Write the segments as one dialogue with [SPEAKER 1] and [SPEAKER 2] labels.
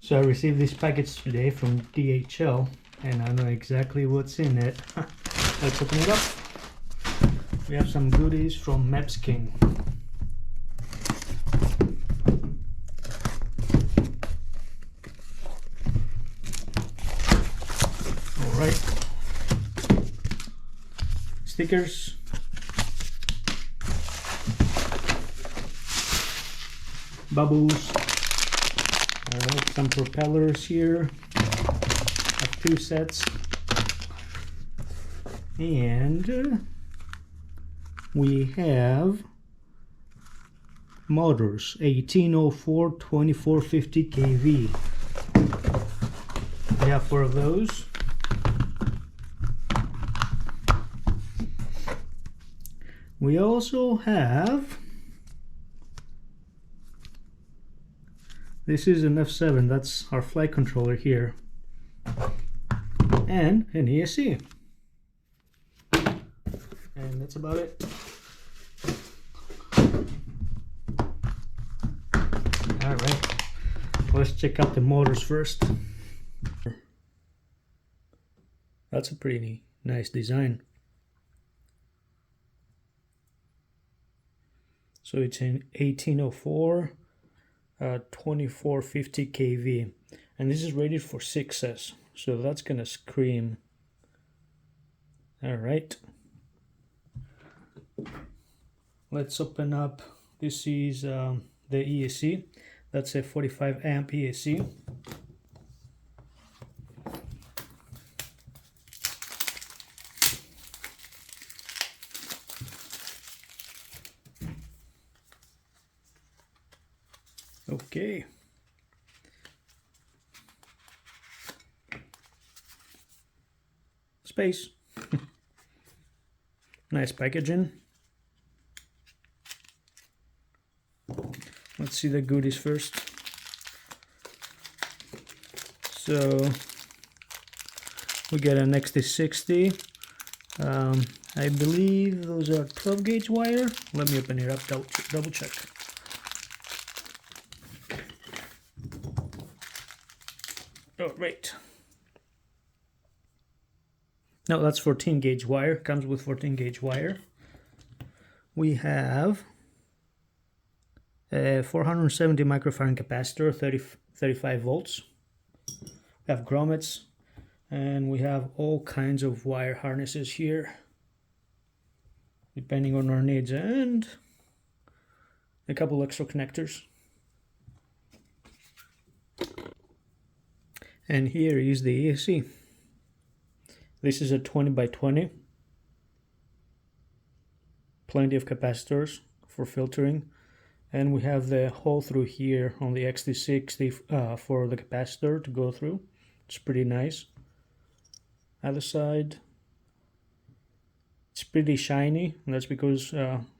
[SPEAKER 1] So I received this package today from DHL and I know exactly what's in it. Let's open it up. We have some goodies from Mepsking. Alright. Stickers. Bubbles. Alright, some propellers here. I have 2 sets. And we have motors 1804 2450 kV. We have 4 of those. We also have, this is an F7, that's our flight controller here, and an ESC. And that's about it. Alright, let's check out the motors first. That's a pretty nice design. So it's an 1804 2450 kV, and this is rated for 6S, so that's gonna scream. Alright, let's open up. This is the ESC. That's a 45 amp ESC. Okay. Space. Nice packaging. Let's see the goodies first. So we get an XT60. I believe those are 12 gauge wire. Let me open it up, double check. Oh, right. No, that's 14 gauge wire. Comes with 14 gauge wire. We have a 470 microfarad capacitor, 35 volts. We have grommets, and we have all kinds of wire harnesses here, depending on our needs, and a couple extra connectors. And here is the ESC. This is a 20 by 20. Plenty of capacitors for filtering. And we have the hole through here on the XT60 for the capacitor to go through. It's pretty nice. Other side, it's pretty shiny, and that's because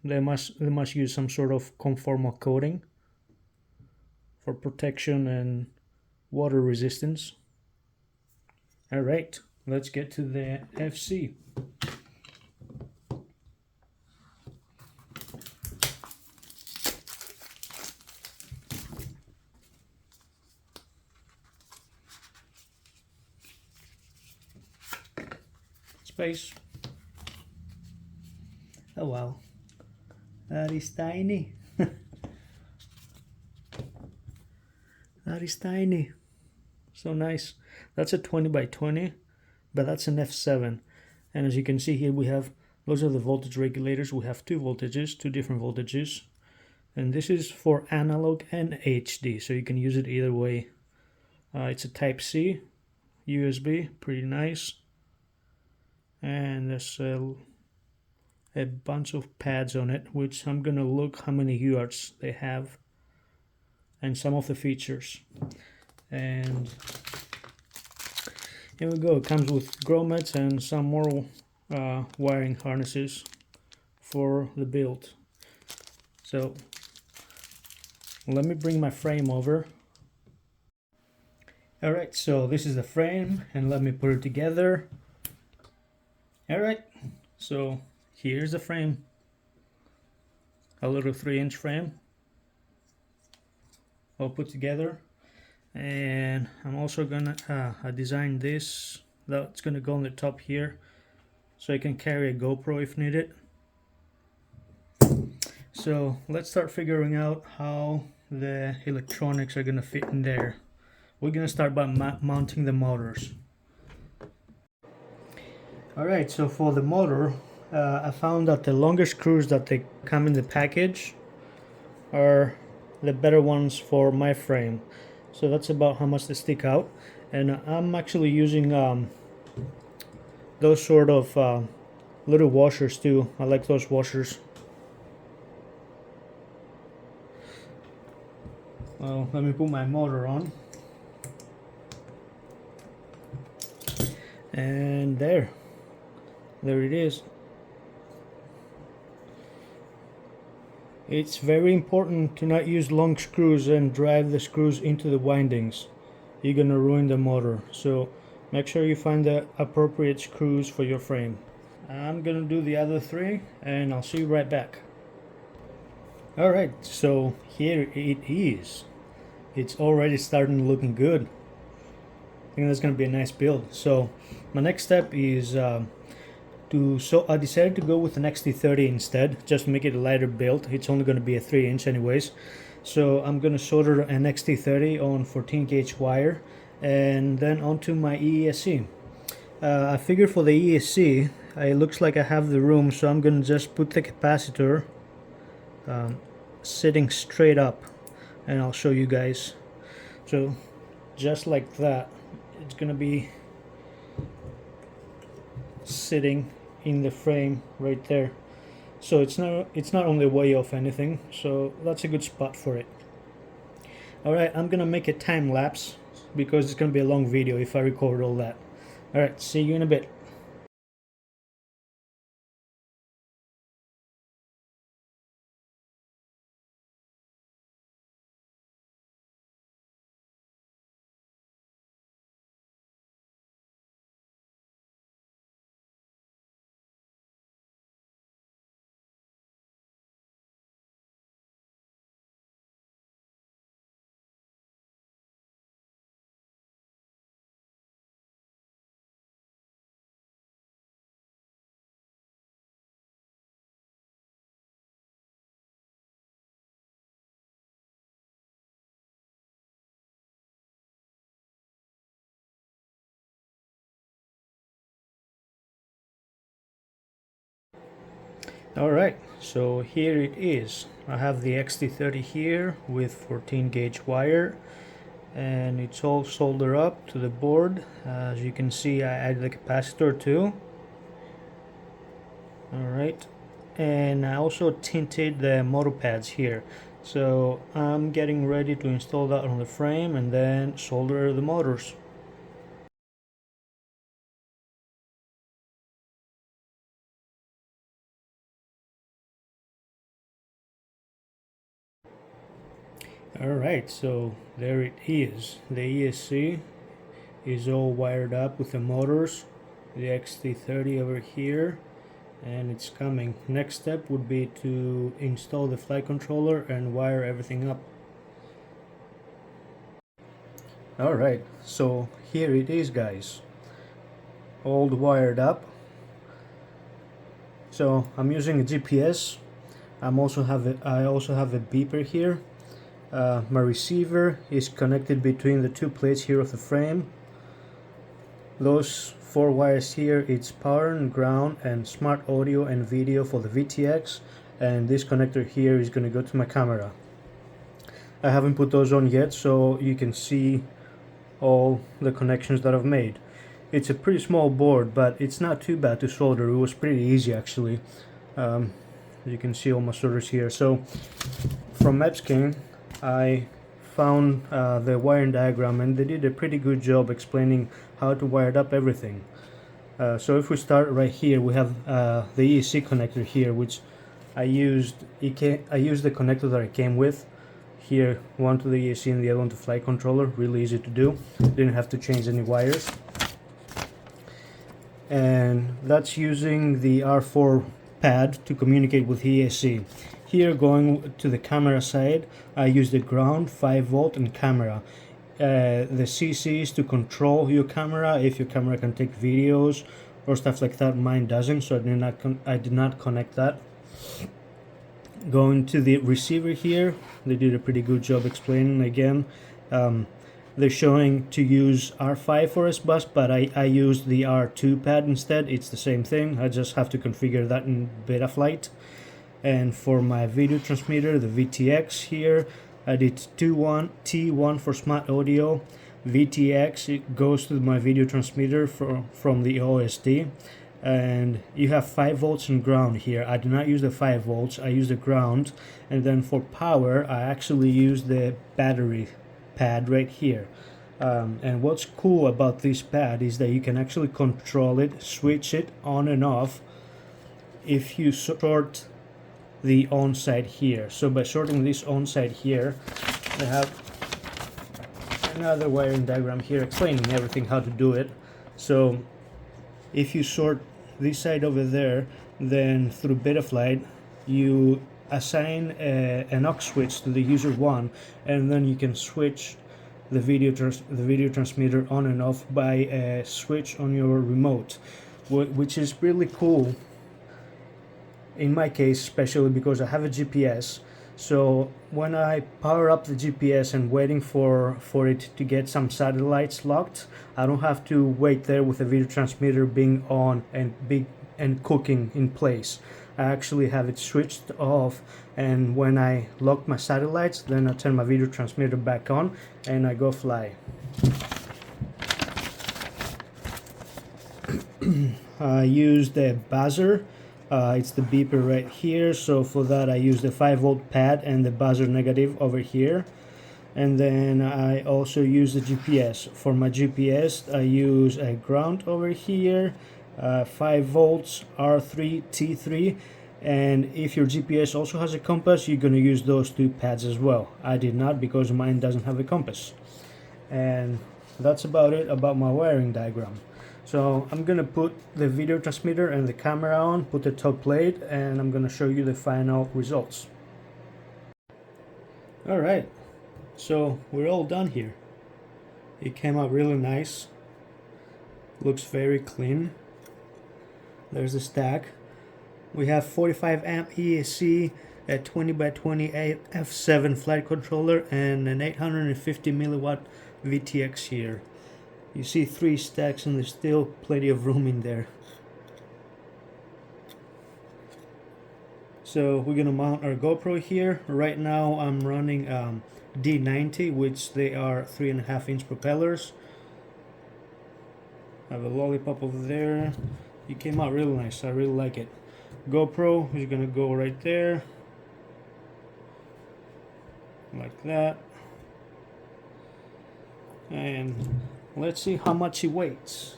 [SPEAKER 1] they must use some sort of conformal coating for protection and water resistance. All right, let's get to the FC. Space. Oh wow, that is tiny. That is tiny. So nice. That's a 20 by 20, but that's an F7. And as you can see here, we have, those are the voltage regulators. We have 2 voltages, 2 different voltages. And this is for analog and HD, so you can use it either way. It's a Type C, USB, pretty nice. And there's a bunch of pads on it, which I'm gonna look how many UARTs they have and some of the features. And here we go. It comes with grommets and some more wiring harnesses for the build. So let me bring my frame over. Alright, so this is the frame, and let me put it together. Alright, so here's the frame. A little 3-inch frame all put together. And I'm also gonna I designed this that's gonna go on the top here so I can carry a GoPro if needed. So let's start figuring out how the electronics are gonna fit in there. We're gonna start by mounting the motors. Alright, so for the motor, I found that the longer screws that they come in the package are the better ones for my frame. So that's about how much they stick out. And I'm actually using those sort of little washers too. I like those washers. Well, let me put my motor on. And there it is. It's very important to not use long screws and drive the screws into the windings. You're gonna ruin the motor. So make sure you find the appropriate screws for your frame. I'm gonna do the other three and I'll see you right back. Alright, so here it is. It's already starting looking good. I think that's gonna be a nice build. So my next step is so I decided to go with an XT30 instead, just to make it a lighter build. It's only going to be a 3-inch anyways. So I'm going to solder an XT30 on 14 gauge wire and then onto my ESC. I figure for the ESC, it looks like I have the room, so I'm going to just put the capacitor sitting straight up and I'll show you guys. So just like that, it's going to be sitting in the frame right there, so it's not on the way off anything, so that's a good spot for it. Alright, I'm gonna make a time lapse because it's gonna be a long video if I record all that. Alright, see you in a bit. Alright, so here it is. I have the XT30 here with 14 gauge wire and it's all soldered up to the board. As you can see, I added the capacitor too. Alright, and I also tinted the motor pads here. So I'm getting ready to install that on the frame and then solder the motors. Alright, so there it is. The ESC is all wired up with the motors, the XT30 over here, and it's coming. Next step would be to install the flight controller and wire everything up. Alright, so here it is, guys, all wired up. So I'm using a GPS. I also have a beeper here. My receiver is connected between the two plates here of the frame. Those 4 wires here, it's power and ground and smart audio and video for the VTX, and this connector here is going to go to my camera. I haven't put those on yet, so you can see all the connections that I've made. It's a pretty small board, but it's not too bad to solder. It was pretty easy actually. You can see all my solders here. So from Mepsking, I found the wiring diagram and they did a pretty good job explaining how to wire up everything. So if we start right here, we have the ESC connector here, which I used the connector that I came with. Here, one to the ESC and the other one to flight controller. Really easy to do. Didn't have to change any wires. And that's using the R4 pad to communicate with ESC. Here, going to the camera side, I use the ground, 5 volt, and camera. the CCs to control your camera, if your camera can take videos or stuff like that. Mine doesn't, so I did not connect that. Going to the receiver here, they did a pretty good job explaining again. They're showing to use R5 for S bus, but I used the R2 pad instead. It's the same thing. I just have to configure that in Betaflight. And for my video transmitter, the VTX here, I did T1 for smart audio. VTX, it goes to my video transmitter from the OSD. And you have 5 volts and ground here. I do not use the 5 volts, I use the ground. And then for power, I actually use the battery pad right here. And what's cool about this pad is that you can actually control it, switch it on and off if you sort the on side here. So by sorting this on side here, I have another wiring diagram here explaining everything how to do it. So if you sort this side over there, then through Betaflight you assign an aux switch to the user 1, and then you can switch the video transmitter on and off by a switch on your remote, which is really cool in my case, especially because I have a GPS. So when I power up the GPS and waiting for it to get some satellites locked, I don't have to wait there with the video transmitter being on and cooking in place. I actually have it switched off, and when I lock my satellites, then I turn my video transmitter back on and I go fly. I use the buzzer. It's the beeper right here, so for that I use the 5 volt pad and the buzzer negative over here. And then I also use the GPS. For my GPS I use a ground over here, 5 volts, R3, T3, and if your GPS also has a compass, you're going to use those 2 pads as well. I did not, because mine doesn't have a compass. And that's about it about my wiring diagram. So I'm gonna put the video transmitter and the camera on, put the top plate, and I'm gonna show you the final results. Alright, so we're all done here. It came out really nice. Looks very clean. There's the stack. We have 45 amp ESC, a 20 by 20 F7 flight controller, and an 850 milliwatt VTX here. You see 3 stacks, and there's still plenty of room in there. So we're gonna mount our GoPro here. Right now I'm running D90, which they are 3.5-inch propellers. I have a lollipop over there. It came out really nice. I really like it. GoPro is gonna go right there, like that. And let's see how much he weighs.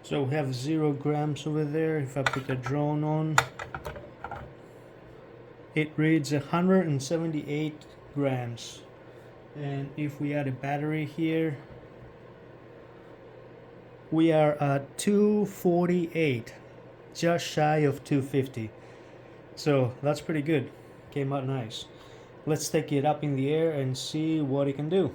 [SPEAKER 1] So we have 0 grams over there. If I put the drone on, it reads 178 grams. And if we add a battery here, we are at 248, just shy of 250. So that's pretty good. Came out nice. Let's take it up in the air and see what it can do.